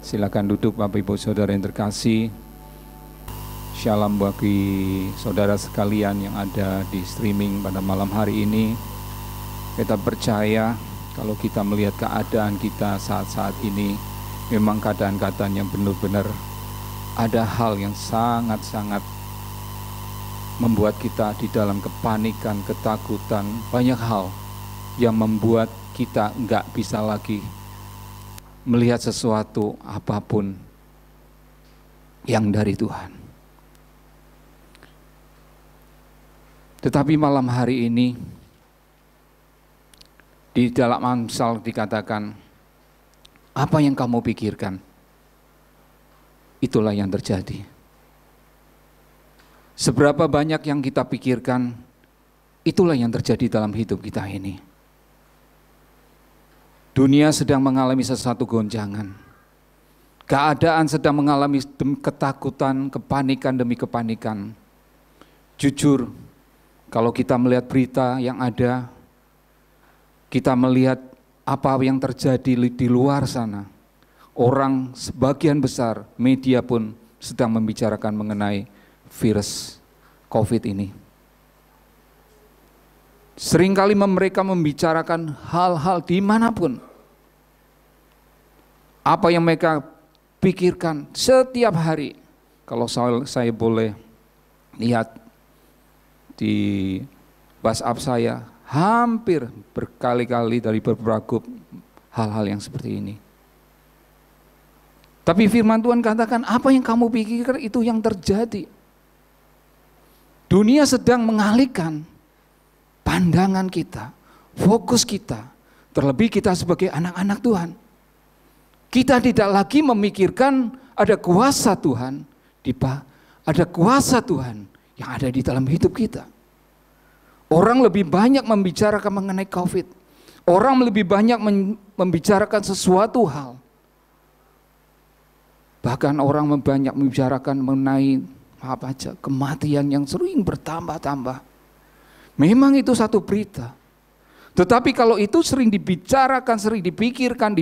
Silakan duduk Bapak Ibu Saudara yang terkasih. Shalom bagi saudara sekalian yang ada di streaming pada malam hari ini. Kita percaya kalau kita melihat keadaan kita saat-saat ini, memang keadaan-keadaan yang benar-benar ada hal yang sangat-sangat membuat kita di dalam kepanikan, ketakutan, banyak hal yang membuat kita enggak bisa lagi melihat sesuatu apapun yang dari Tuhan. Tetapi malam hari ini di dalam Amsal dikatakan, apa yang kamu pikirkan, itulah yang terjadi. Seberapa banyak yang kita pikirkan, itulah yang terjadi dalam hidup kita ini. Dunia sedang mengalami sesuatu gonjangan. Keadaan sedang mengalami ketakutan, kepanikan demi kepanikan. Jujur, kalau kita melihat berita yang ada, kita melihat apa yang terjadi di luar sana. Orang sebagian besar, media pun sedang membicarakan mengenai virus COVID ini. Seringkali mereka membicarakan hal-hal dimanapun. Apa yang mereka pikirkan setiap hari. Kalau saya boleh lihat di WhatsApp saya, hampir berkali-kali dari beberapa grup hal-hal yang seperti ini. Tapi firman Tuhan katakan, apa yang kamu pikirkan itu yang terjadi. Dunia sedang mengalihkan pandangan kita, fokus kita, terlebih kita sebagai anak-anak Tuhan. Kita tidak lagi memikirkan ada kuasa Tuhan, ada kuasa Tuhan yang ada di dalam hidup kita. Orang lebih banyak membicarakan mengenai COVID. Orang lebih banyak membicarakan sesuatu hal. Bahkan orang banyak membicarakan mengenai kematian yang sering bertambah-tambah. Memang itu satu berita. Tetapi kalau itu sering dibicarakan, sering dipikirkan,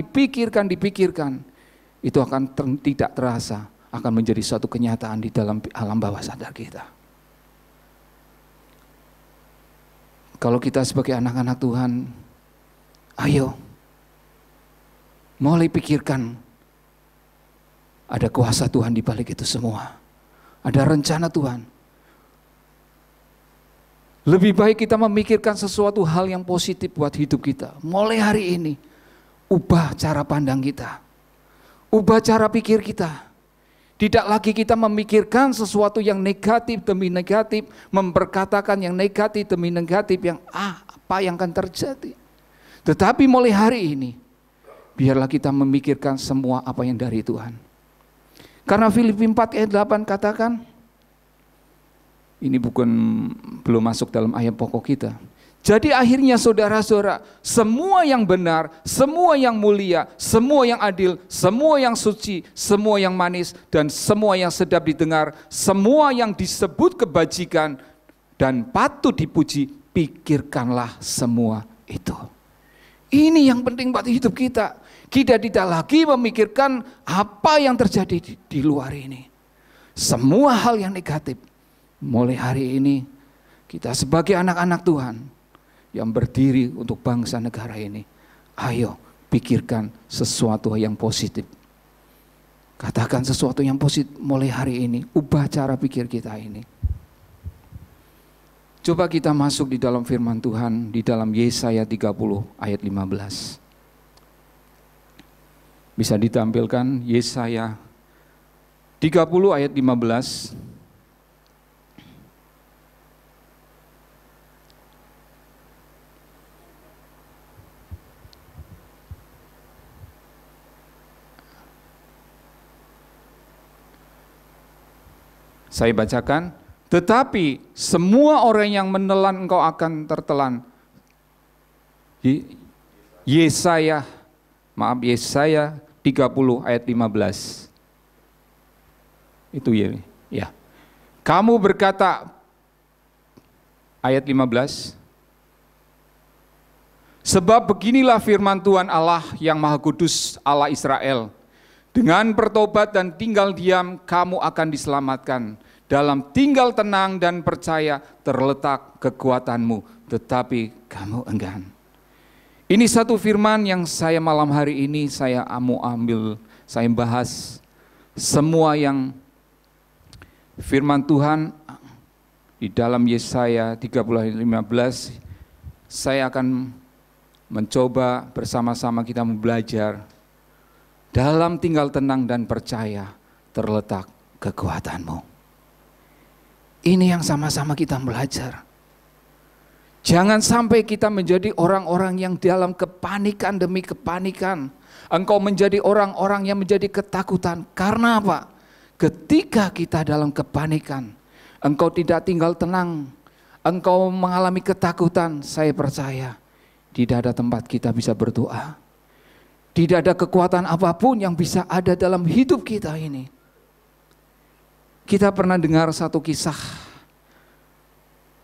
itu akan tidak terasa, akan menjadi suatu kenyataan di dalam alam bawah sadar kita. Kalau kita sebagai anak-anak Tuhan, ayo mulai pikirkan ada kuasa Tuhan di balik itu semua. Ada rencana Tuhan. Lebih baik kita memikirkan sesuatu hal yang positif buat hidup kita. Mulai hari ini, ubah cara pandang kita. Ubah cara pikir kita. Tidak lagi kita memikirkan sesuatu yang negatif demi negatif, memperkatakan yang negatif demi negatif yang apa yang akan terjadi. Tetapi mulai hari ini, biarlah kita memikirkan semua apa yang dari Tuhan. Karena Filipi 4 ayat 8 katakan, ini belum masuk dalam ayat pokok kita. Jadi akhirnya saudara-saudara, semua yang benar, semua yang mulia, semua yang adil, semua yang suci, semua yang manis, dan semua yang sedap didengar, semua yang disebut kebajikan dan patut dipuji, pikirkanlah semua itu. Ini yang penting buat hidup kita. Kita tidak lagi memikirkan apa yang terjadi di luar ini. Semua hal yang negatif. Mulai hari ini kita sebagai anak-anak Tuhan yang berdiri untuk bangsa negara ini, ayo pikirkan sesuatu yang positif. Katakan sesuatu yang positif mulai hari ini, ubah cara pikir kita ini. Coba kita masuk di dalam firman Tuhan di dalam Yesaya 30 ayat 15. Bisa ditampilkan Yesaya 30 ayat 15. Saya bacakan, tetapi semua orang yang menelan engkau akan tertelan. Yesaya 30 ayat 15. Itu ya. Kamu berkata, ayat 15, sebab beginilah firman Tuhan Allah yang Maha Kudus, Allah Israel. Dengan bertobat dan tinggal diam, kamu akan diselamatkan. Dalam tinggal tenang dan percaya terletak kekuatanmu, tetapi kamu enggan. Ini satu firman yang saya malam hari ini saya bahas. Semua yang firman Tuhan di dalam Yesaya 30:15, saya akan mencoba bersama-sama kita belajar. Dalam tinggal tenang dan percaya terletak kekuatanmu. Ini yang sama-sama kita belajar. Jangan sampai kita menjadi orang-orang yang dalam kepanikan demi kepanikan. Engkau menjadi orang-orang yang menjadi ketakutan. Karena apa? Ketika kita dalam kepanikan, engkau tidak tinggal tenang, engkau mengalami ketakutan, saya percaya tidak ada tempat kita bisa berdoa. Tidak ada kekuatan apapun yang bisa ada dalam hidup kita ini. Kita pernah dengar satu kisah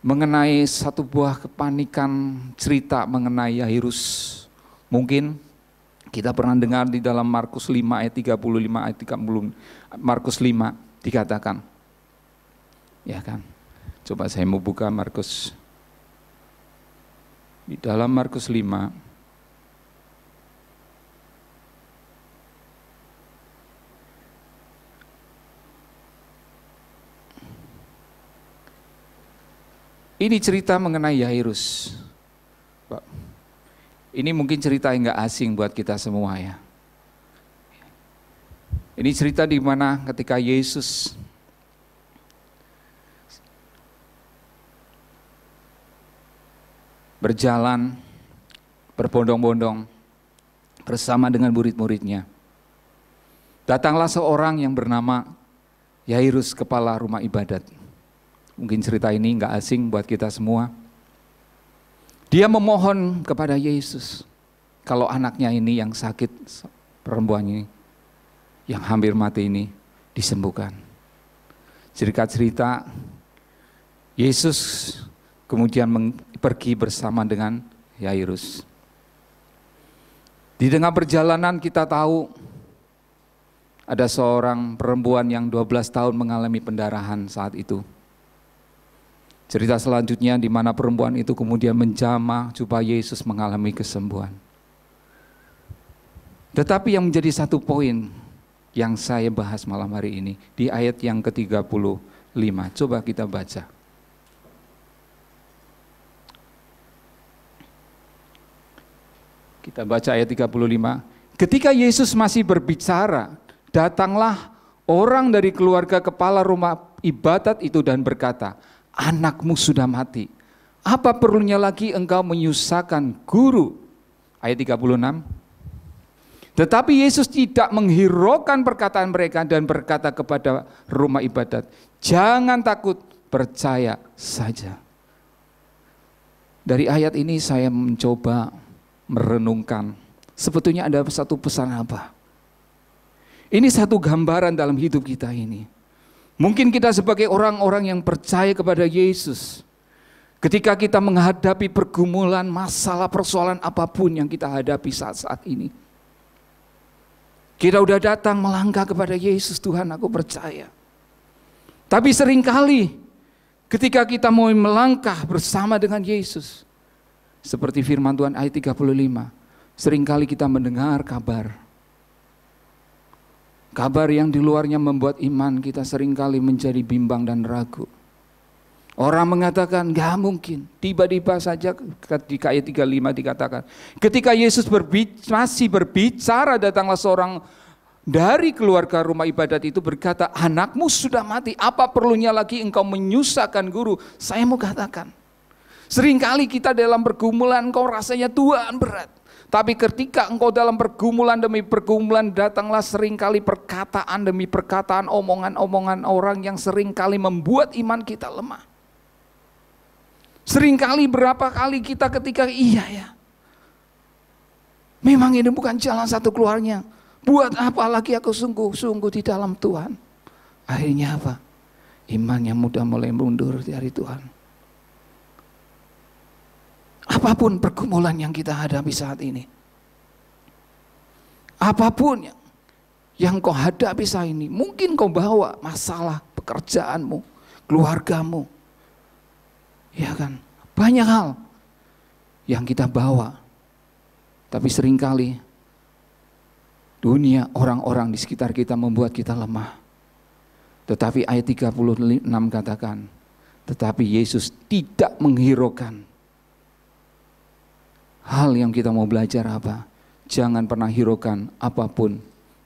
mengenai satu buah kepanikan, cerita mengenai Yairus. Mungkin kita pernah dengar di dalam Markus 5 ayat 35 ayat 30, Markus 5 dikatakan. Ya kan? Coba saya mau buka Markus. Di dalam Markus 5 ini cerita mengenai Yairus. Ini mungkin cerita yang gak asing buat kita semua ya. Ini cerita di mana ketika Yesus berjalan berbondong-bondong bersama dengan murid-muridnya. Datanglah seorang yang bernama Yairus, kepala rumah ibadat. Mungkin cerita ini nggak asing buat kita semua. Dia memohon kepada Yesus, kalau anaknya ini yang sakit, perempuan ini, yang hampir mati ini, disembuhkan. Cerita Yesus kemudian pergi bersama dengan Yairus. Di tengah perjalanan kita tahu ada seorang perempuan yang 12 tahun mengalami pendarahan saat itu. Cerita selanjutnya di mana perempuan itu kemudian menjamah supaya Yesus mengalami kesembuhan. Tetapi yang menjadi satu poin yang saya bahas malam hari ini di ayat yang ke-35. Coba kita baca. Kita baca ayat 35. Ketika Yesus masih berbicara, datanglah orang dari keluarga kepala rumah ibadat itu dan berkata, anakmu sudah mati. Apa perlunya lagi engkau menyusahkan guru? Ayat 36. Tetapi Yesus tidak menghiraukan perkataan mereka dan berkata kepada rumah ibadat, jangan takut, percaya saja. Dari ayat ini saya mencoba merenungkan, sebetulnya ada satu pesan apa? Ini satu gambaran dalam hidup kita ini. Mungkin kita sebagai orang-orang yang percaya kepada Yesus, ketika kita menghadapi pergumulan, masalah, persoalan apapun yang kita hadapi saat-saat ini, kita udah datang melangkah kepada Yesus, Tuhan aku percaya. Tapi seringkali ketika kita mau melangkah bersama dengan Yesus, seperti firman Tuhan ayat 35, seringkali kita mendengar kabar yang di luarnya membuat iman kita seringkali menjadi bimbang dan ragu. Orang mengatakan gak mungkin, tiba-tiba saja di ayat 35 dikatakan, ketika Yesus masih berbicara, datanglah seorang dari keluarga rumah ibadat itu berkata, anakmu sudah mati, apa perlunya lagi engkau menyusahkan guru? Saya mau katakan, seringkali kita dalam pergumulan engkau rasanya Tuhan berat. Tapi ketika engkau dalam pergumulan demi pergumulan, datanglah seringkali perkataan demi perkataan, omongan-omongan orang yang seringkali membuat iman kita lemah. Seringkali berapa kali kita ketika iya ya, memang ini bukan jalan satu keluarnya. Buat apa lagi aku sungguh-sungguh di dalam Tuhan. Akhirnya apa? Imannya mudah mulai mundur dari Tuhan. Apapun pergumulan yang kita hadapi saat ini, apapun yang kau hadapi saat ini. Mungkin kau bawa masalah pekerjaanmu, keluargamu. Ya kan? Banyak hal yang kita bawa. Tapi seringkali dunia, orang-orang di sekitar kita membuat kita lemah. Tetapi ayat 36 katakan, tetapi Yesus tidak menghiraukan. Hal yang kita mau belajar apa? Jangan pernah hiraukan apapun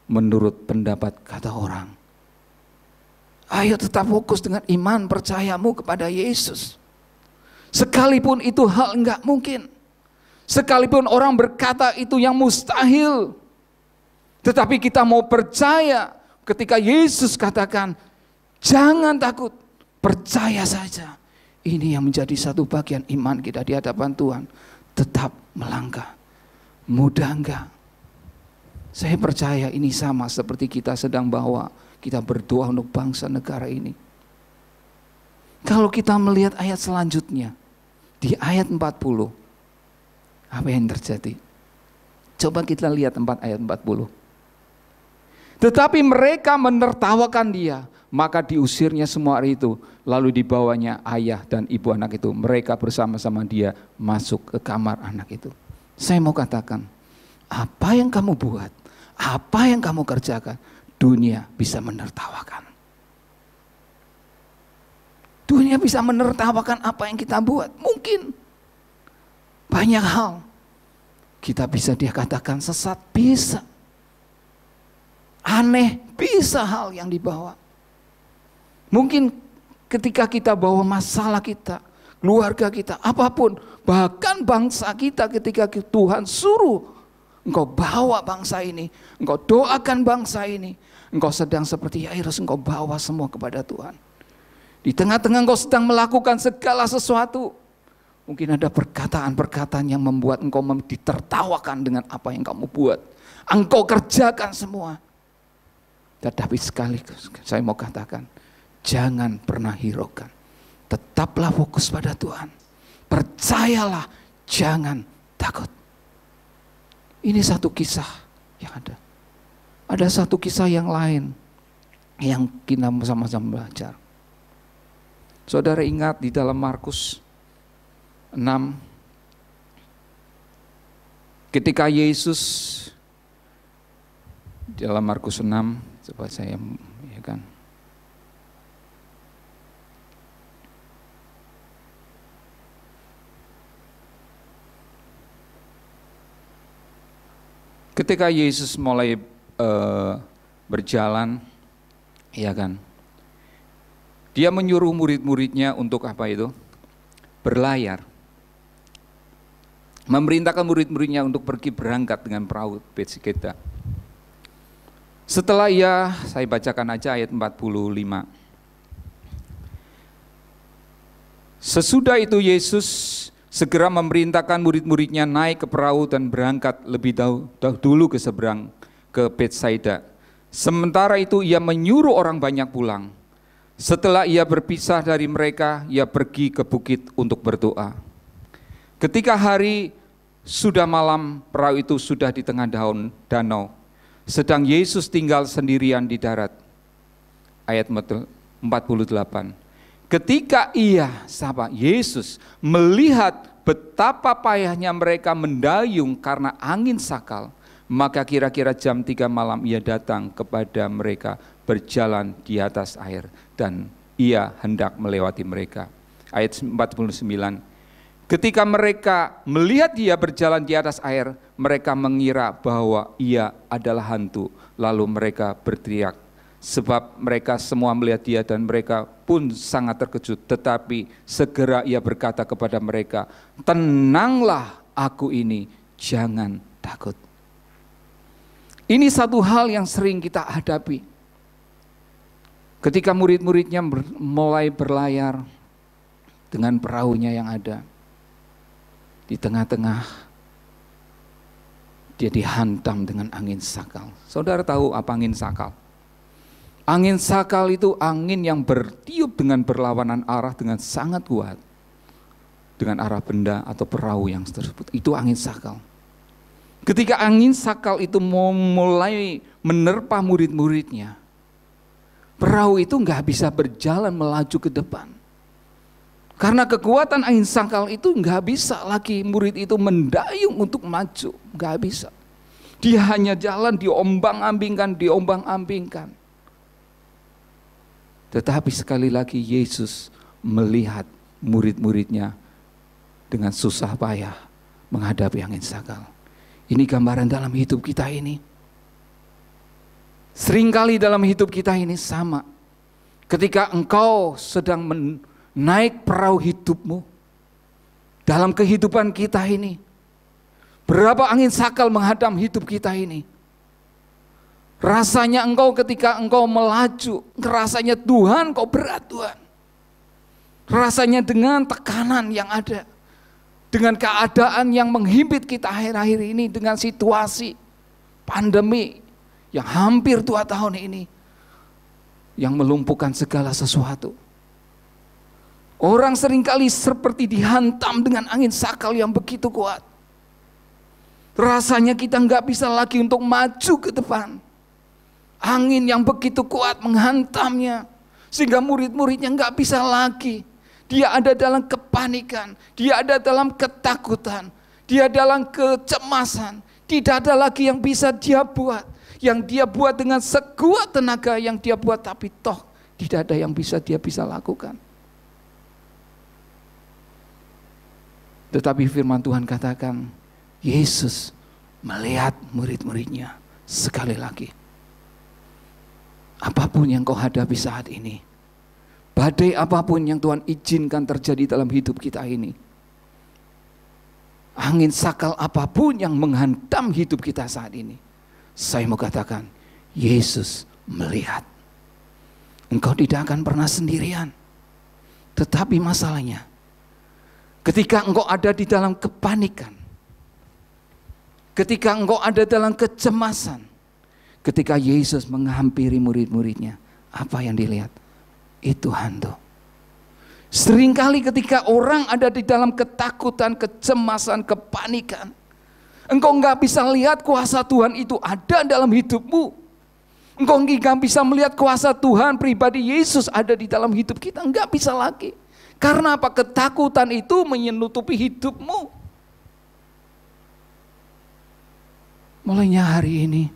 menurut pendapat kata orang. Ayo tetap fokus dengan iman percayamu kepada Yesus. Sekalipun itu hal enggak mungkin. Sekalipun orang berkata itu yang mustahil. Tetapi kita mau percaya ketika Yesus katakan, jangan takut, percaya saja. Ini yang menjadi satu bagian iman kita di hadapan Tuhan. Tetap melangkah. Mudah enggak? Saya percaya ini sama seperti kita sedang bawa, kita berdoa untuk bangsa negara ini. Kalau kita melihat ayat selanjutnya, di ayat 40, apa yang terjadi? Coba kita lihat ayat 40. Tetapi mereka menertawakan dia, maka diusirnya semua hari itu. Lalu dibawanya ayah dan ibu anak itu. Mereka bersama-sama dia masuk ke kamar anak itu. Saya mau katakan, apa yang kamu buat, apa yang kamu kerjakan, dunia bisa menertawakan. Dunia bisa menertawakan apa yang kita buat. Mungkin banyak hal kita bisa dia katakan sesat, bisa. Aneh, bisa hal yang dibawa. Mungkin ketika kita bawa masalah kita, keluarga kita, apapun, bahkan bangsa kita ketika Tuhan suruh engkau bawa bangsa ini, engkau doakan bangsa ini, engkau sedang seperti Yairus, engkau bawa semua kepada Tuhan. Di tengah-tengah engkau sedang melakukan segala sesuatu. Mungkin ada perkataan-perkataan yang membuat engkau ditertawakan dengan apa yang kamu buat. Engkau kerjakan semua. Tetapi sekaligus saya mau katakan, jangan pernah hiraukan. Tetaplah fokus pada Tuhan. Percayalah, jangan takut. Ini satu kisah yang ada. Ada satu kisah yang lain yang kita sama-sama belajar. Saudara ingat di dalam Markus 6, ketika Yesus dalam Markus 6, coba saya ya kan. Ketika Yesus mulai berjalan, ya kan, dia menyuruh murid-muridnya untuk apa itu? Berlayar. Memerintahkan murid-muridnya untuk pergi berangkat dengan perahu Betsaida. Setelah saya bacakan aja ayat 45. Sesudah itu Yesus segera memerintahkan murid-muridnya naik ke perahu dan berangkat lebih dahulu ke seberang ke Betsaida. Sementara itu ia menyuruh orang banyak pulang. Setelah ia berpisah dari mereka, ia pergi ke bukit untuk berdoa. Ketika hari sudah malam, perahu itu sudah di tengah danau. Sedang Yesus tinggal sendirian di darat. Ayat 48. Ketika Yesus melihat betapa payahnya mereka mendayung karena angin sakal, maka kira-kira jam 3 malam ia datang kepada mereka berjalan di atas air dan ia hendak melewati mereka. Ayat 49. Ketika mereka melihat dia berjalan di atas air, mereka mengira bahwa ia adalah hantu. Lalu mereka berteriak, sebab mereka semua melihat dia dan mereka pun sangat terkejut. Tetapi segera ia berkata kepada mereka, tenanglah aku ini, jangan takut. Ini satu hal yang sering kita hadapi. Ketika murid-muridnya mulai berlayar dengan perahunya yang ada, di tengah-tengah dia dihantam dengan angin sakal. Saudara tahu apa angin sakal? Angin sakal itu angin yang bertiup dengan berlawanan arah dengan sangat kuat dengan arah benda atau perahu yang tersebut. Itu angin sakal. Ketika angin sakal itu mau mulai menerpa murid-muridnya, perahu itu nggak bisa berjalan melaju ke depan. Karena kekuatan angin sakal itu nggak bisa lagi murid itu mendayung untuk maju, nggak bisa. Dia hanya jalan diombang-ambingkan. Tetapi sekali lagi Yesus melihat murid-muridnya dengan susah payah menghadapi angin sakal. Ini gambaran dalam hidup kita ini. Seringkali dalam hidup kita ini sama. Ketika engkau sedang naik perahu hidupmu, dalam kehidupan kita ini, berapa angin sakal menghadang hidup kita ini. Rasanya ketika engkau melaju, rasanya Tuhan kau berat Tuhan. Rasanya dengan tekanan yang ada, dengan keadaan yang menghimpit kita akhir-akhir ini, dengan situasi pandemi yang hampir 2 tahun ini, yang melumpuhkan segala sesuatu. Orang seringkali seperti dihantam dengan angin sakal yang begitu kuat. Rasanya kita nggak bisa lagi untuk maju ke depan. Angin yang begitu kuat menghantamnya, sehingga murid-muridnya nggak bisa lagi. Dia ada dalam kepanikan, dia ada dalam ketakutan, dia dalam kecemasan. Tidak ada lagi yang bisa dia buat. Yang dia buat dengan sekuat tenaga yang dia buat, tapi toh tidak ada yang bisa dia lakukan. Tetapi firman Tuhan katakan, Yesus melihat murid-muridnya sekali lagi. Apapun yang kau hadapi saat ini, badai apapun yang Tuhan izinkan terjadi dalam hidup kita ini, angin sakal apapun yang menghantam hidup kita saat ini, saya mau katakan, Yesus melihat. Engkau tidak akan pernah sendirian. Tetapi masalahnya, ketika engkau ada di dalam kepanikan, ketika engkau ada dalam kecemasan, ketika Yesus menghampiri murid-muridnya, apa yang dilihat? Itu hantu. Seringkali ketika orang ada di dalam ketakutan, kecemasan, kepanikan, engkau nggak bisa lihat kuasa Tuhan itu ada dalam hidupmu. Engkau nggak bisa melihat kuasa Tuhan pribadi Yesus ada di dalam hidup kita. Nggak bisa lagi. Karena apa? Ketakutan itu menutupi hidupmu. Mulainya hari ini,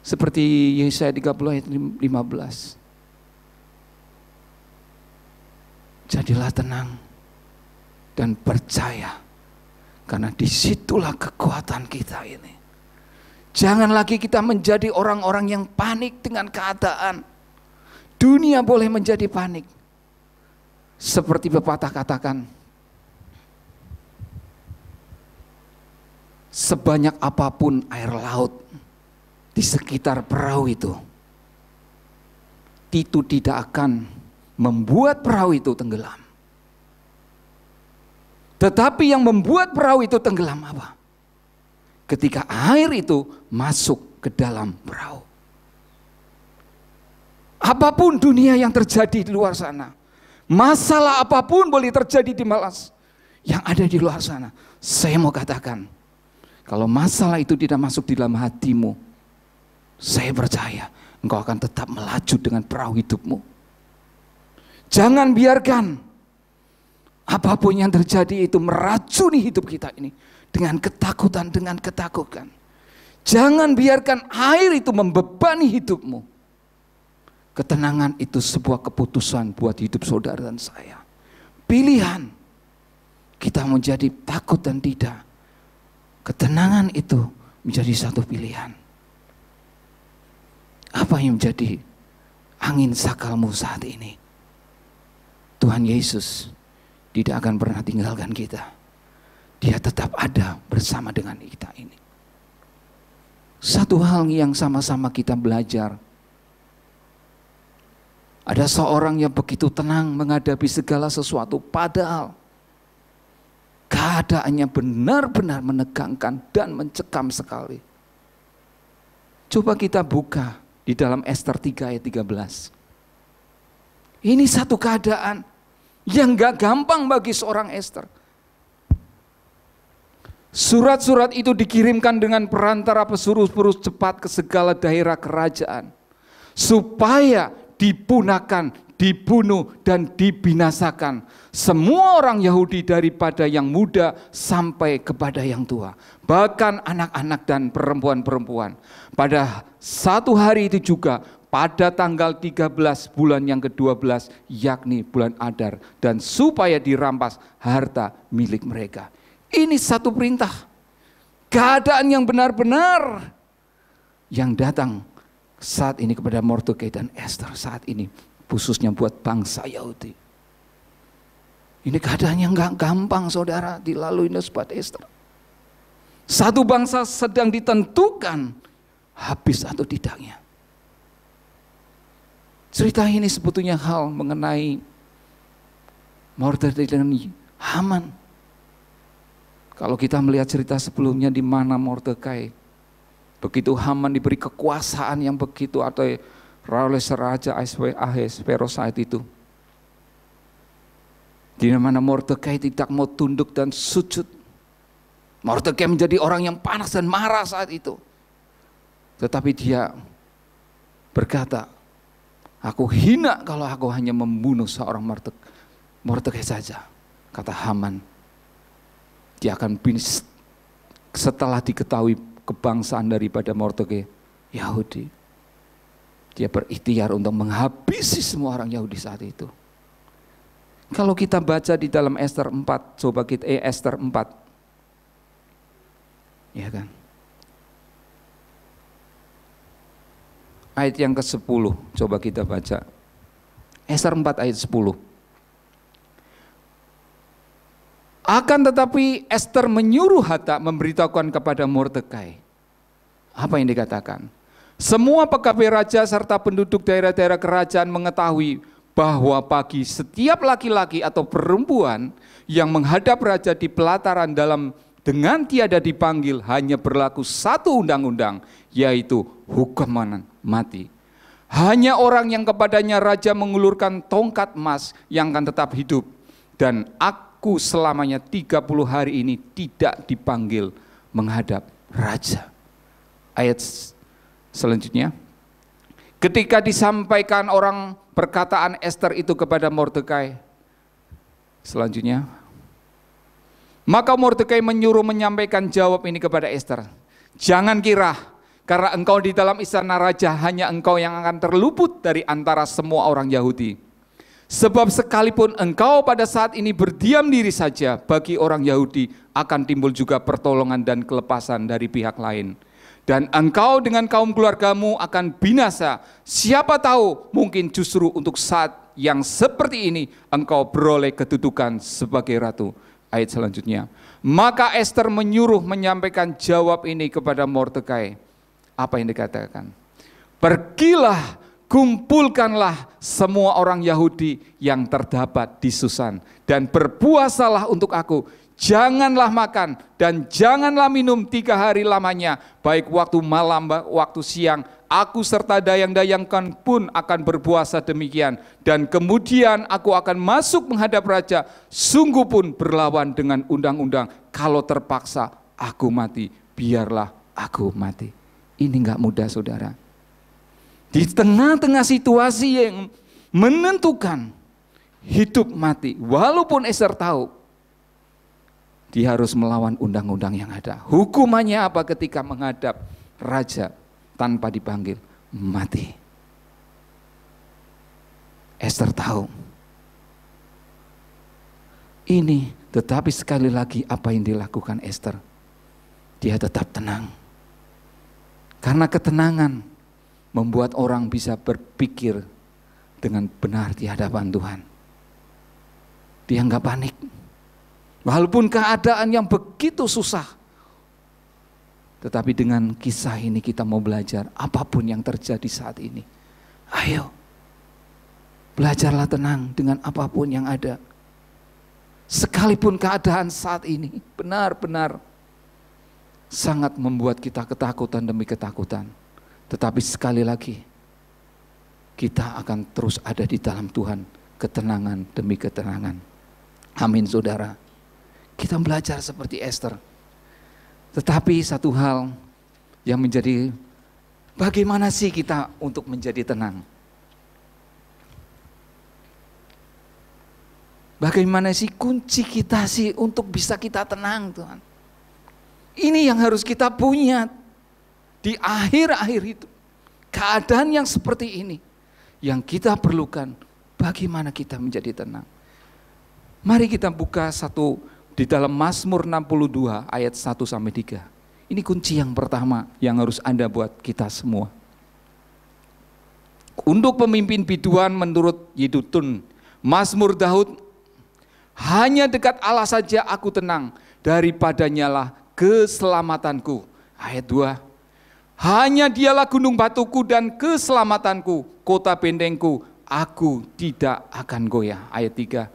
seperti Yesaya 30 ayat 15. Jadilah tenang dan percaya, karena disitulah kekuatan kita ini. Jangan lagi kita menjadi orang-orang yang panik dengan keadaan. Dunia boleh menjadi panik. Seperti pepatah katakan, sebanyak apapun air laut di sekitar perahu itu tidak akan membuat perahu itu tenggelam. Tetapi yang membuat perahu itu tenggelam apa? Ketika air itu masuk ke dalam perahu. Apapun dunia yang terjadi di luar sana, masalah apapun boleh terjadi di malas yang ada di luar sana. Saya mau katakan, kalau masalah itu tidak masuk di dalam hatimu, saya percaya engkau akan tetap melaju dengan perahu hidupmu. Jangan biarkan apapun yang terjadi itu meracuni hidup kita ini dengan ketakutan, Jangan biarkan air itu membebani hidupmu. Ketenangan itu sebuah keputusan buat hidup saudara dan saya. Pilihan kita menjadi takut dan tidak. Ketenangan itu menjadi satu pilihan. Apa yang menjadi angin sakalmu saat ini? Tuhan Yesus tidak akan pernah tinggalkan kita. Dia tetap ada bersama dengan kita ini. Satu hal yang sama-sama kita belajar. Ada seorang yang begitu tenang menghadapi segala sesuatu, padahal keadaannya benar-benar menegangkan dan mencekam sekali. Coba kita buka di dalam Ester 3 ayat 13. Ini satu keadaan yang gak gampang bagi seorang Ester. Surat-surat itu dikirimkan dengan perantara pesuruh-pesuruh cepat ke segala daerah kerajaan, supaya dipunahkan, dibunuh, dan dibinasakan semua orang Yahudi daripada yang muda sampai kepada yang tua, bahkan anak-anak dan perempuan-perempuan. Pada satu hari itu juga, pada tanggal 13 bulan yang ke-12, yakni bulan Adar, dan supaya dirampas harta milik mereka. Ini satu perintah, keadaan yang benar-benar yang datang saat ini kepada Mordekai dan Esther saat ini, khususnya buat bangsa Yahudi. Ini keadaan yang gak gampang saudara dilalui Nusbat Esther. Satu bangsa sedang ditentukan habis atau tidaknya. Cerita ini sebetulnya hal mengenai Mordekai dan Haman. Kalau kita melihat cerita sebelumnya di mana Mordekai, begitu Haman diberi kekuasaan yang begitu atau oleh Raja Ahasveros saat itu, di mana Mordekai tidak mau tunduk dan sujud. Mordekai menjadi orang yang panas dan marah saat itu. Tetapi dia berkata, aku hina kalau aku hanya membunuh seorang Mordekai saja. Kata Haman, dia akan binasa setelah diketahui kebangsaan daripada Mordekai Yahudi. Dia berikhtiar untuk menghabisi semua orang Yahudi saat itu. Kalau kita baca di dalam Esther 4, coba kita Esther 4. Ya kan? Ayat yang ke-10, coba kita baca. Esther 4 ayat 10. Akan tetapi Esther menyuruh Hatak memberitahukan kepada Mordekai. Apa yang dikatakan? Semua pegawai raja serta penduduk daerah-daerah kerajaan mengetahui bahwa bagi setiap laki-laki atau perempuan yang menghadap raja di pelataran dengan tiada dipanggil, hanya berlaku satu undang-undang, yaitu hukuman mati. Hanya orang yang kepadanya raja mengulurkan tongkat emas yang akan tetap hidup. Dan aku selamanya 30 hari ini tidak dipanggil menghadap raja. Ayat selanjutnya. Ketika disampaikan orang perkataan Esther itu kepada Mordekai. Selanjutnya. Maka Mordekai menyuruh menyampaikan jawab ini kepada Esther. Jangan kira karena engkau di dalam istana raja hanya engkau yang akan terluput dari antara semua orang Yahudi. Sebab sekalipun engkau pada saat ini berdiam diri saja, bagi orang Yahudi akan timbul juga pertolongan dan kelepasan dari pihak lain. Dan engkau dengan kaum keluargamu akan binasa. Siapa tahu mungkin justru untuk saat yang seperti ini engkau beroleh kedudukan sebagai ratu. Ayat selanjutnya. Maka Esther menyuruh menyampaikan jawab ini kepada Mordekai. Apa yang dikatakan? Pergilah, kumpulkanlah semua orang Yahudi yang terdapat di Susan dan berpuasalah untuk aku. Janganlah makan dan janganlah minum 3 hari lamanya, baik waktu malam, waktu siang. Aku serta dayang-dayangkan pun akan berpuasa demikian. Dan kemudian aku akan masuk menghadap raja, sungguh pun berlawan dengan undang-undang. Kalau terpaksa aku mati, biarlah aku mati. Ini enggak mudah saudara. Di tengah-tengah situasi yang menentukan hidup mati, walaupun Esther tahu dia harus melawan undang-undang yang ada. Hukumannya apa ketika menghadap raja tanpa dipanggil? Mati. Esther tahu ini, tetapi sekali lagi apa yang dilakukan Esther? Dia tetap tenang. Karena ketenangan membuat orang bisa berpikir dengan benar di hadapan Tuhan. Dia enggak panik. Walaupun keadaan yang begitu susah. Tetapi dengan kisah ini kita mau belajar apapun yang terjadi saat ini. Ayo, belajarlah tenang dengan apapun yang ada. Sekalipun keadaan saat ini benar-benar sangat membuat kita ketakutan demi ketakutan. Tetapi sekali lagi, kita akan terus ada di dalam Tuhan, ketenangan demi ketenangan. Amin saudara. Kita belajar seperti Esther. Tetapi satu hal yang menjadi, bagaimana sih kita untuk menjadi tenang? Bagaimana sih kunci kita sih untuk bisa kita tenang, Tuhan? Ini yang harus kita punya di akhir-akhir itu. Keadaan yang seperti ini yang kita perlukan, bagaimana kita menjadi tenang. Mari kita buka satu di dalam Mazmur 62 ayat 1-3. Ini kunci yang pertama yang harus ada buat kita semua. Untuk pemimpin biduan menurut Yedutun, Mazmur Daud, hanya dekat Allah saja aku tenang, daripadanya lah keselamatanku. Ayat 2, hanya dialah gunung batuku dan keselamatanku, kota bentengku, aku tidak akan goyah. Ayat 3,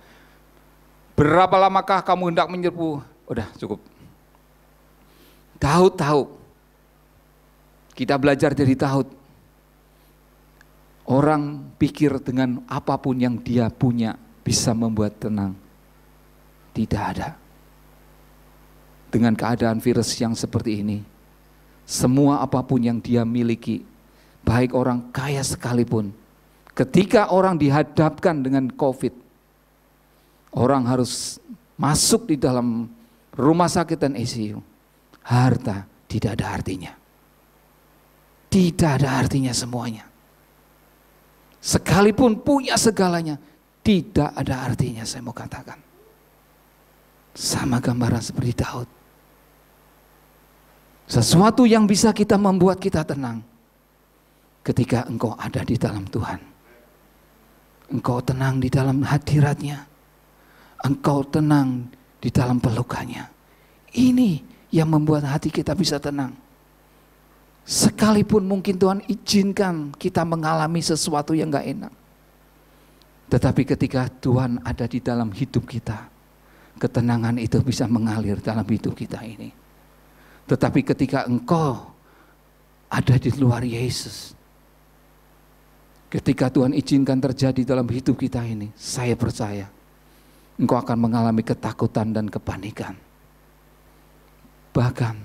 berapa lamakah kamu hendak menyerbu? Udah cukup. Daud tahu, kita belajar dari Daud. Orang pikir dengan apapun yang dia punya bisa membuat tenang. Tidak ada. Dengan keadaan virus yang seperti ini, semua apapun yang dia miliki, baik orang kaya sekalipun, ketika orang dihadapkan dengan COVID, orang harus masuk di dalam rumah sakit dan ICU, harta tidak ada artinya. Tidak ada artinya semuanya. Sekalipun punya segalanya, tidak ada artinya, saya mau katakan. Sama gambaran seperti Daud. Sesuatu yang bisa kita membuat kita tenang ketika engkau ada di dalam Tuhan. Engkau tenang di dalam hadirat-Nya. Engkau tenang di dalam pelukannya. Ini yang membuat hati kita bisa tenang. Sekalipun mungkin Tuhan izinkan kita mengalami sesuatu yang gak enak, tetapi ketika Tuhan ada di dalam hidup kita, ketenangan itu bisa mengalir dalam hidup kita ini. Tetapi ketika engkau ada di luar Yesus, ketika Tuhan izinkan terjadi dalam hidup kita ini, saya percaya engkau akan mengalami ketakutan dan kepanikan. Bahkan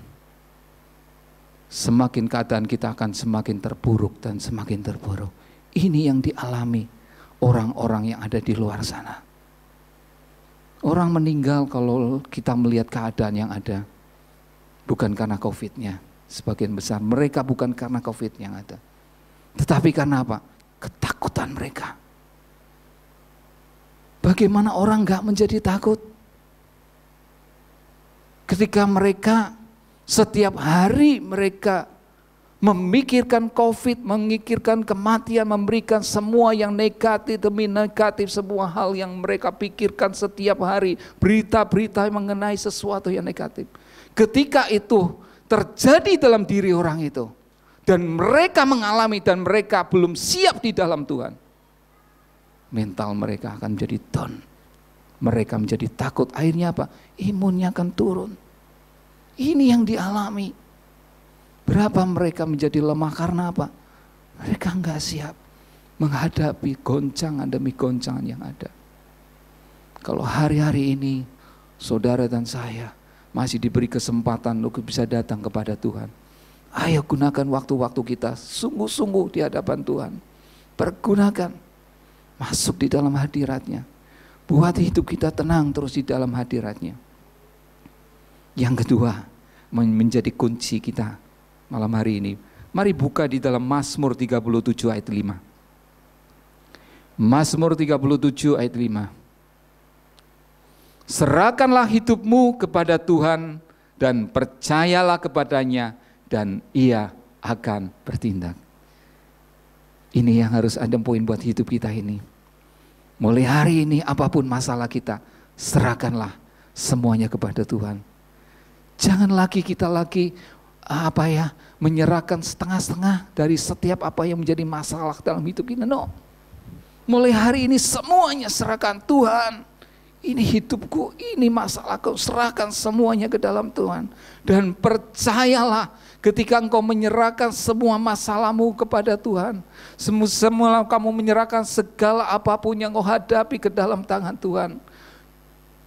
semakin keadaan kita akan semakin terpuruk dan semakin terpuruk. Ini yang dialami orang-orang yang ada di luar sana. Orang meninggal kalau kita melihat keadaan yang ada, bukan karena COVID-nya, sebagian besar mereka bukan karena COVID yang ada, tetapi karena apa? Ketakutan mereka. Bagaimana orang gak menjadi takut? Ketika mereka setiap hari mereka memikirkan COVID, memikirkan kematian, memberikan semua yang negatif demi negatif, semua hal yang mereka pikirkan setiap hari, berita-berita mengenai sesuatu yang negatif. Ketika itu terjadi dalam diri orang itu, dan mereka mengalami dan mereka belum siap di dalam Tuhan, mental mereka akan menjadi down. Mereka menjadi takut, akhirnya apa? Imunnya akan turun. Ini yang dialami. Berapa mereka menjadi lemah karena apa? Mereka enggak siap menghadapi goncangan demi goncangan yang ada. Kalau hari-hari ini saudara dan saya masih diberi kesempatan untuk bisa datang kepada Tuhan, ayo gunakan waktu-waktu kita sungguh-sungguh di hadapan Tuhan. Pergunakan, masuk di dalam hadirat-Nya. Buat hidup kita tenang terus di dalam hadirat-Nya. Yang kedua, menjadi kunci kita malam hari ini. Mari buka di dalam Mazmur 37 ayat 5. Mazmur 37 ayat 5. Serahkanlah hidupmu kepada Tuhan dan percayalah kepadanya dan Ia akan bertindak. Ini yang harus ada poin buat hidup kita ini. Mulai hari ini apapun masalah kita, serahkanlah semuanya kepada Tuhan. Jangan lagi kita menyerahkan setengah-setengah dari setiap apa yang menjadi masalah dalam hidup kita. No. Mulai hari ini semuanya serahkan Tuhan. Ini hidupku, ini masalahku, serahkan semuanya ke dalam Tuhan. Dan percayalah ketika engkau menyerahkan semua masalahmu kepada Tuhan, semua kamu menyerahkan segala apapun yang kau hadapi ke dalam tangan Tuhan,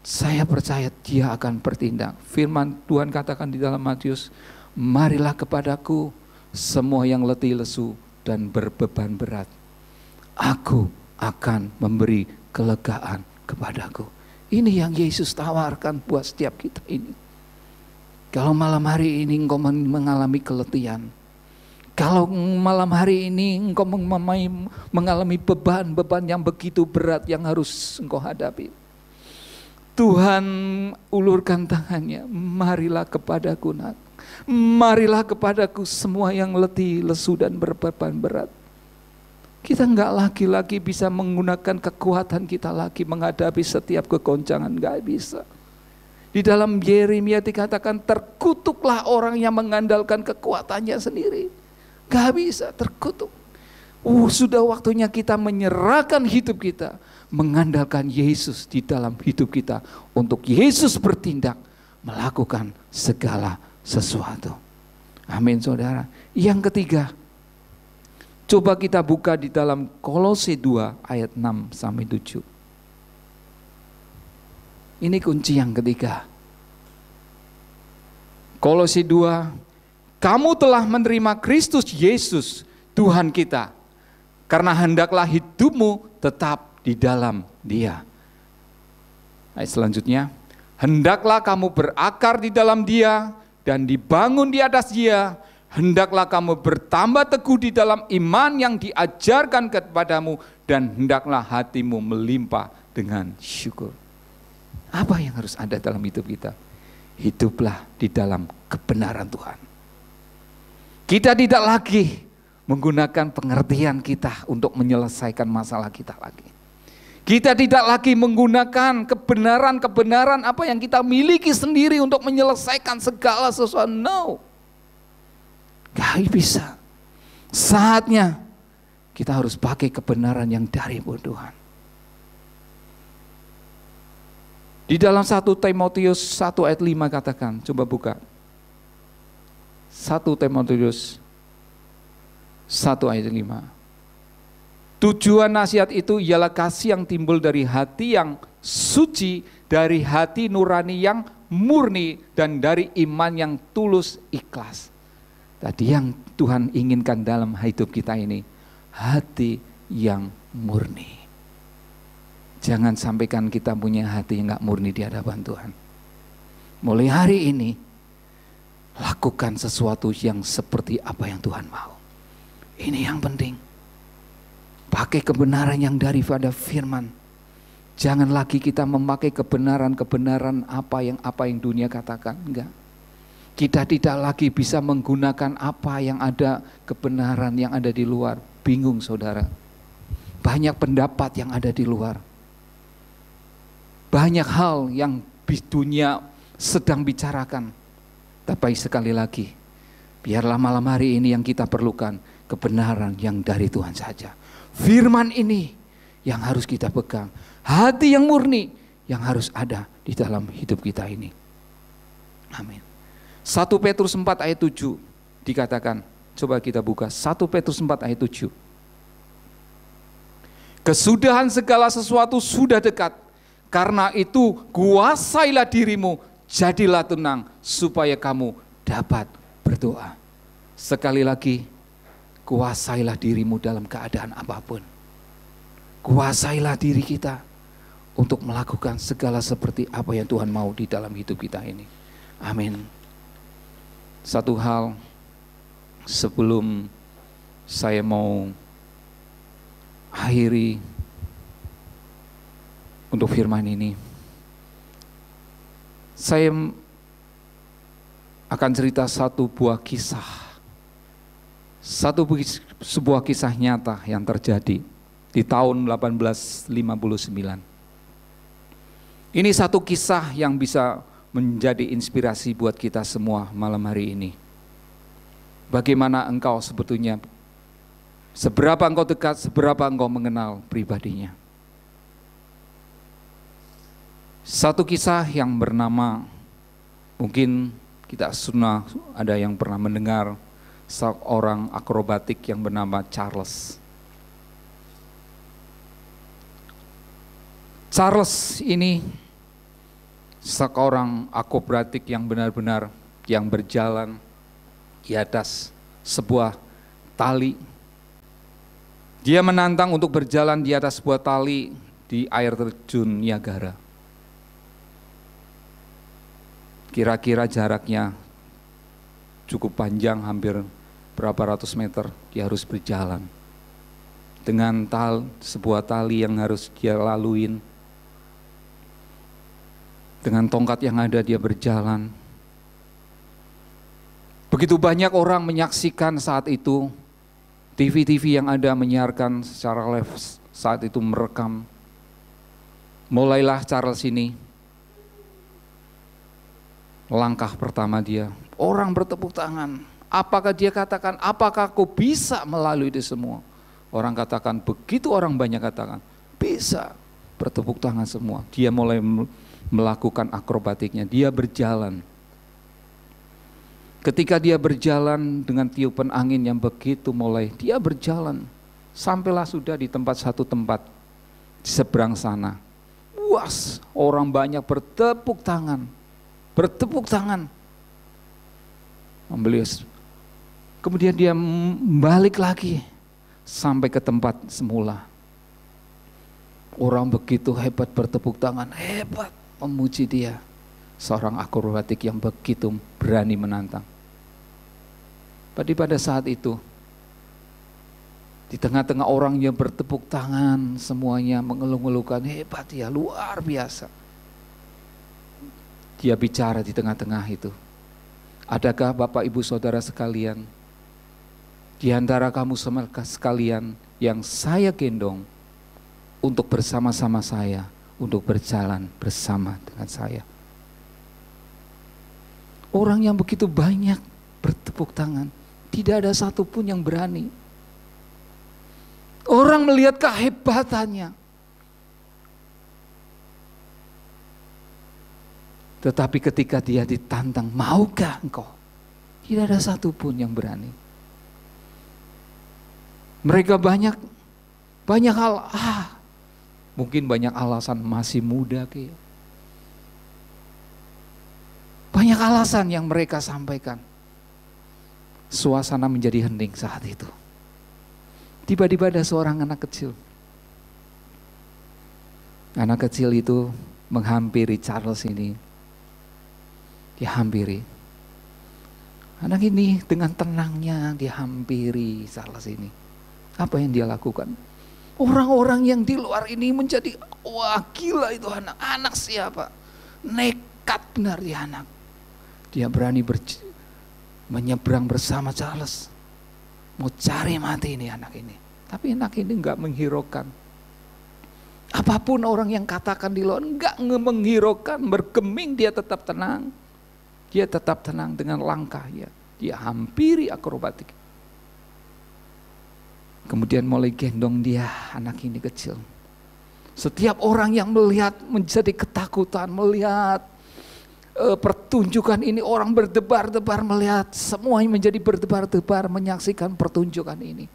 Saya percaya Dia akan bertindak. Firman Tuhan katakan di dalam Matius, marilah kepadaku semua yang letih lesu dan berbeban berat, aku akan memberi kelegaan kepadaku. Ini yang Yesus tawarkan buat setiap kita ini. Kalau malam hari ini engkau mengalami keletihan, kalau malam hari ini engkau mengalami beban-beban yang begitu berat yang harus engkau hadapi, Tuhan ulurkan tangannya, marilah kepadaku nak, marilah kepadaku semua yang letih, lesu dan berbeban berat. Kita enggak lagi bisa menggunakan kekuatan kita lagi menghadapi setiap kegoncangan, enggak bisa. Di dalam Yeremia dikatakan terkutuklah orang yang mengandalkan kekuatannya sendiri. Enggak bisa, terkutuk. Sudah waktunya kita menyerahkan hidup kita, mengandalkan Yesus di dalam hidup kita, untuk Yesus bertindak, melakukan segala sesuatu. Amin saudara. Yang ketiga, coba kita buka di dalam Kolose 2 ayat 6 sampai 7. Ini kunci yang ketiga. Kolose 2, kamu telah menerima Kristus Yesus Tuhan kita, karena hendaklah hidupmu tetap di dalam Dia. Ayat selanjutnya, hendaklah kamu berakar di dalam Dia dan dibangun di atas Dia. Hendaklah kamu bertambah teguh di dalam iman yang diajarkan kepadamu, dan hendaklah hatimu melimpah dengan syukur. Apa yang harus ada dalam hidup kita? Hiduplah di dalam kebenaran Tuhan. Kita tidak lagi menggunakan pengertian kita untuk menyelesaikan masalah kita lagi. Kita tidak lagi menggunakan kebenaran-kebenaran apa yang kita miliki sendiri untuk menyelesaikan segala sesuatu. No. Gak bisa. Saatnya kita harus pakai kebenaran yang dari Tuhan. Di dalam 1 Timotius 1 ayat 5 katakan, coba buka. 1 Timotius 1 ayat 5. Tujuan nasihat itu ialah kasih yang timbul dari hati yang suci, dari hati nurani yang murni, dan dari iman yang tulus ikhlas. Tadi yang Tuhan inginkan dalam hidup kita ini, hati yang murni. Jangan sampaikan kita punya hati yang gak murni di hadapan Tuhan. Mulai hari ini, lakukan sesuatu yang seperti apa yang Tuhan mau. Ini yang penting. Pakai kebenaran yang daripada firman. Jangan lagi kita memakai kebenaran-kebenaran apa yang dunia katakan. Enggak. Kita tidak lagi bisa menggunakan apa yang ada, kebenaran yang ada di luar. Bingung saudara. Banyak pendapat yang ada di luar. Banyak hal yang dunia sedang bicarakan. Tapi sekali lagi, biarlah malam hari ini yang kita perlukan kebenaran yang dari Tuhan saja. Firman ini yang harus kita pegang. Hati yang murni yang harus ada di dalam hidup kita ini. Amin. 1 Petrus 4 ayat 7 dikatakan, coba kita buka 1 Petrus 4 ayat 7. Kesudahan segala sesuatu sudah dekat. Karena itu kuasailah dirimu, jadilah tenang supaya kamu dapat berdoa. Sekali lagi, kuasailah dirimu dalam keadaan apapun. Kuasailah diri kita untuk melakukan segala seperti apa yang Tuhan mau di dalam hidup kita ini. Amin. Satu hal sebelum saya mau akhiri untuk firman ini, saya akan cerita satu buah kisah. Sebuah kisah nyata yang terjadi di tahun 1859. Ini satu kisah yang bisa menjadi inspirasi buat kita semua malam hari ini. Bagaimana engkau sebetulnya, seberapa engkau dekat, seberapa engkau mengenal pribadinya. Satu kisah yang bernama, mungkin kita sudah ada yang pernah mendengar, seorang akrobatik yang bernama Charles. Charles ini seorang akrobatik yang benar-benar yang berjalan di atas sebuah tali. Dia menantang untuk berjalan di atas sebuah tali di air terjun Niagara. Kira-kira jaraknya cukup panjang, hampir berapa ratus meter. Dia harus berjalan dengan sebuah tali yang harus dia laluin. Dengan tongkat yang ada dia berjalan. Begitu banyak orang menyaksikan saat itu. TV-TV yang ada menyiarkan secara live saat itu merekam. Mulailah Charles ini. Langkah pertama dia. Orang bertepuk tangan. Apakah dia katakan, apakah kau bisa melalui itu semua? Orang katakan, begitu orang banyak katakan, bisa. Bertepuk tangan semua. Dia mulai melakukan akrobatiknya, dia berjalan. Ketika dia berjalan dengan tiupan angin yang begitu mulai, dia berjalan. Sampailah sudah di satu tempat di seberang sana. Puas, orang banyak bertepuk tangan. Bertepuk tangan. Kemudian dia balik lagi sampai ke tempat semula. Orang begitu hebat bertepuk tangan, hebat. Memuji dia, seorang akrobatik yang begitu berani menantang. Pada saat itu, di tengah-tengah orang yang bertepuk tangan, semuanya mengeluh-ngeluhkan, hebat ya, luar biasa. Dia bicara di tengah-tengah itu. Adakah Bapak Ibu Saudara sekalian, di antara kamu sekalian yang saya gendong untuk bersama-sama saya, untuk berjalan bersama dengan saya. Orang yang begitu banyak bertepuk tangan, tidak ada satupun yang berani. Orang melihat kehebatannya. Tetapi ketika dia ditantang, maukah engkau? Tidak ada satupun yang berani. Mereka banyak hal, mungkin banyak alasan masih muda kayak. Banyak alasan yang mereka sampaikan. Suasana menjadi hening saat itu. Tiba-tiba ada seorang anak kecil. Anak kecil itu menghampiri Charles ini. Dihampiri. Anak ini dengan tenangnya dihampiri Charles ini. Apa yang dia lakukan? Orang-orang yang di luar ini menjadi, wah gila itu anak. Anak siapa? Nekat benar dia anak. Dia berani menyeberang bersama Charles. Mau cari mati ini anak ini. Tapi anak ini enggak menghiraukan. Apapun orang yang katakan di luar, enggak menghiraukan, bergeming, dia tetap tenang. Dia tetap tenang dengan langkahnya. Dia hampiri akrobatik. Kemudian mulai gendong dia, anak ini kecil. Setiap orang yang melihat menjadi ketakutan, melihat pertunjukan ini, orang berdebar-debar melihat, semuanya menjadi berdebar-debar menyaksikan pertunjukan ini.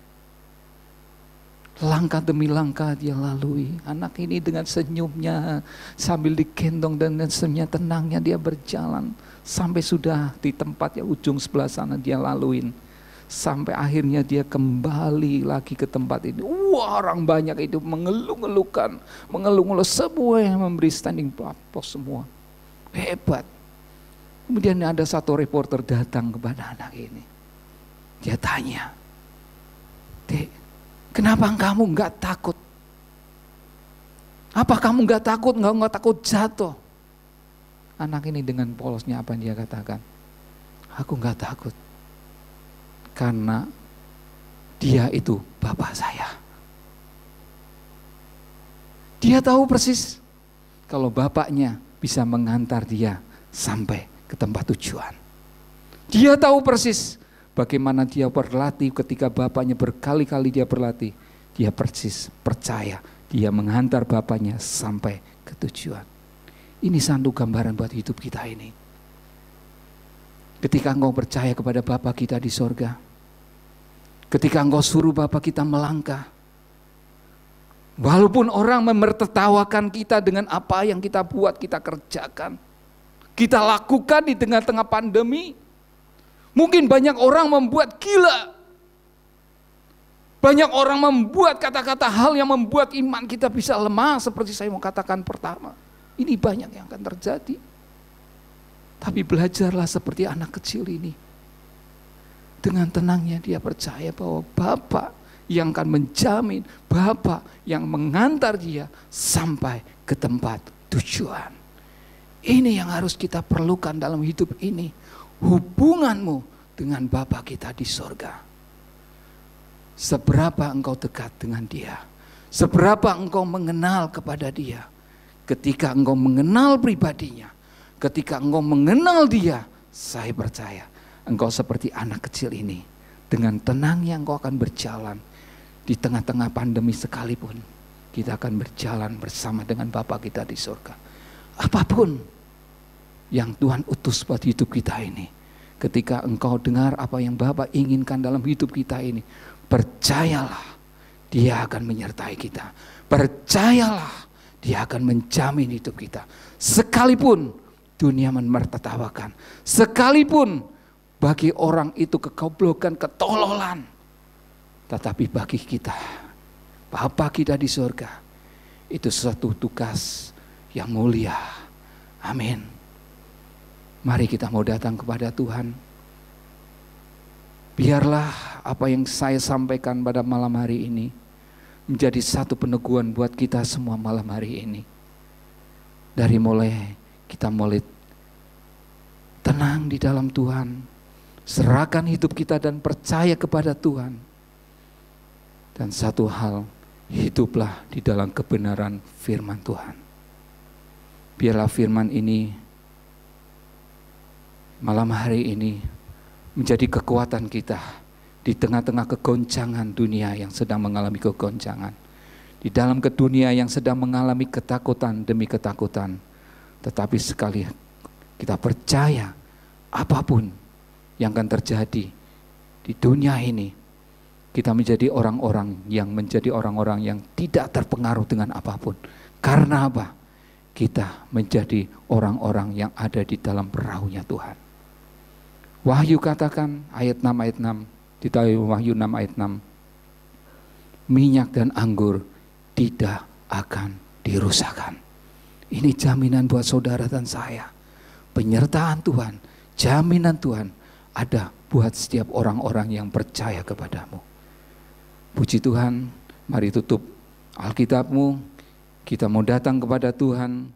Langkah demi langkah dia lalui. Anak ini dengan senyumnya sambil digendong dan senyumnya tenangnya dia berjalan. Sampai sudah di tempat ya ujung sebelah sana dia laluin. Sampai akhirnya dia kembali lagi ke tempat ini. Wah, orang banyak itu mengeluh-ngeluhkan. Mengeluh-ngeluh, semua yang memberi standing applause semua. Hebat. Kemudian ada satu reporter datang kepada anak ini. Dia tanya, "Dek, kenapa kamu enggak takut? Apa kamu enggak takut? Enggak takut jatuh?" Anak ini dengan polosnya apa yang dia katakan? "Aku enggak takut. Karena dia itu bapak saya." Dia tahu persis kalau bapaknya bisa mengantar dia sampai ke tempat tujuan. Dia tahu persis bagaimana dia berlatih ketika bapaknya berkali-kali dia berlatih. Dia persis percaya dia menghantar bapaknya sampai ke tujuan. Ini satu gambaran buat hidup kita ini. Ketika engkau percaya kepada Bapa kita di sorga, ketika engkau suruh Bapa kita melangkah, walaupun orang memertertawakan kita dengan apa yang kita buat, kita kerjakan, kita lakukan di tengah-tengah pandemi. Mungkin banyak orang membuat gila. Banyak orang membuat kata-kata hal yang membuat iman kita bisa lemah, seperti saya mau katakan pertama. Ini banyak yang akan terjadi. Tapi belajarlah seperti anak kecil ini. Dengan tenangnya dia percaya bahwa Bapa yang akan menjamin, Bapa yang mengantar dia sampai ke tempat tujuan. Ini yang harus kita perlukan dalam hidup ini. Hubunganmu dengan Bapa kita di sorga. Seberapa engkau dekat dengan dia. Seberapa engkau mengenal kepada dia. Ketika engkau mengenal pribadinya. Ketika engkau mengenal dia. Saya percaya engkau seperti anak kecil ini. Dengan tenangnya engkau akan berjalan. Di tengah-tengah pandemi sekalipun. Kita akan berjalan bersama dengan Bapa kita di surga. Apapun yang Tuhan utus buat hidup kita ini. Ketika engkau dengar apa yang Bapa inginkan dalam hidup kita ini. Percayalah, dia akan menyertai kita. Percayalah, dia akan menjamin hidup kita. Sekalipun dunia menertawakan. Sekalipun bagi orang itu kegoblokan, ketololan. Tetapi bagi kita, Bapa kita di surga, itu suatu tugas yang mulia. Amin. Mari kita mau datang kepada Tuhan. Biarlah apa yang saya sampaikan pada malam hari ini menjadi satu peneguhan buat kita semua malam hari ini. Dari kita mulai tenang di dalam Tuhan, serahkan hidup kita dan percaya kepada Tuhan. Dan satu hal, hiduplah di dalam kebenaran firman Tuhan. Biarlah firman ini malam hari ini menjadi kekuatan kita di tengah-tengah kegoncangan dunia yang sedang mengalami kegoncangan. Di dalam dunia yang sedang mengalami ketakutan demi ketakutan. Tetapi sekali kita percaya apapun yang akan terjadi di dunia ini, kita menjadi orang-orang yang tidak terpengaruh dengan apapun. Karena apa? Kita menjadi orang-orang yang ada di dalam perahunya Tuhan. Wahyu katakan ayat 6 di Wahyu 6 ayat 6. Minyak dan anggur tidak akan dirusakkan. Ini jaminan buat saudara dan saya. Penyertaan Tuhan, jaminan Tuhan ada buat setiap orang-orang yang percaya kepadamu. Puji Tuhan, mari tutup Alkitabmu. Kita mau datang kepada Tuhan.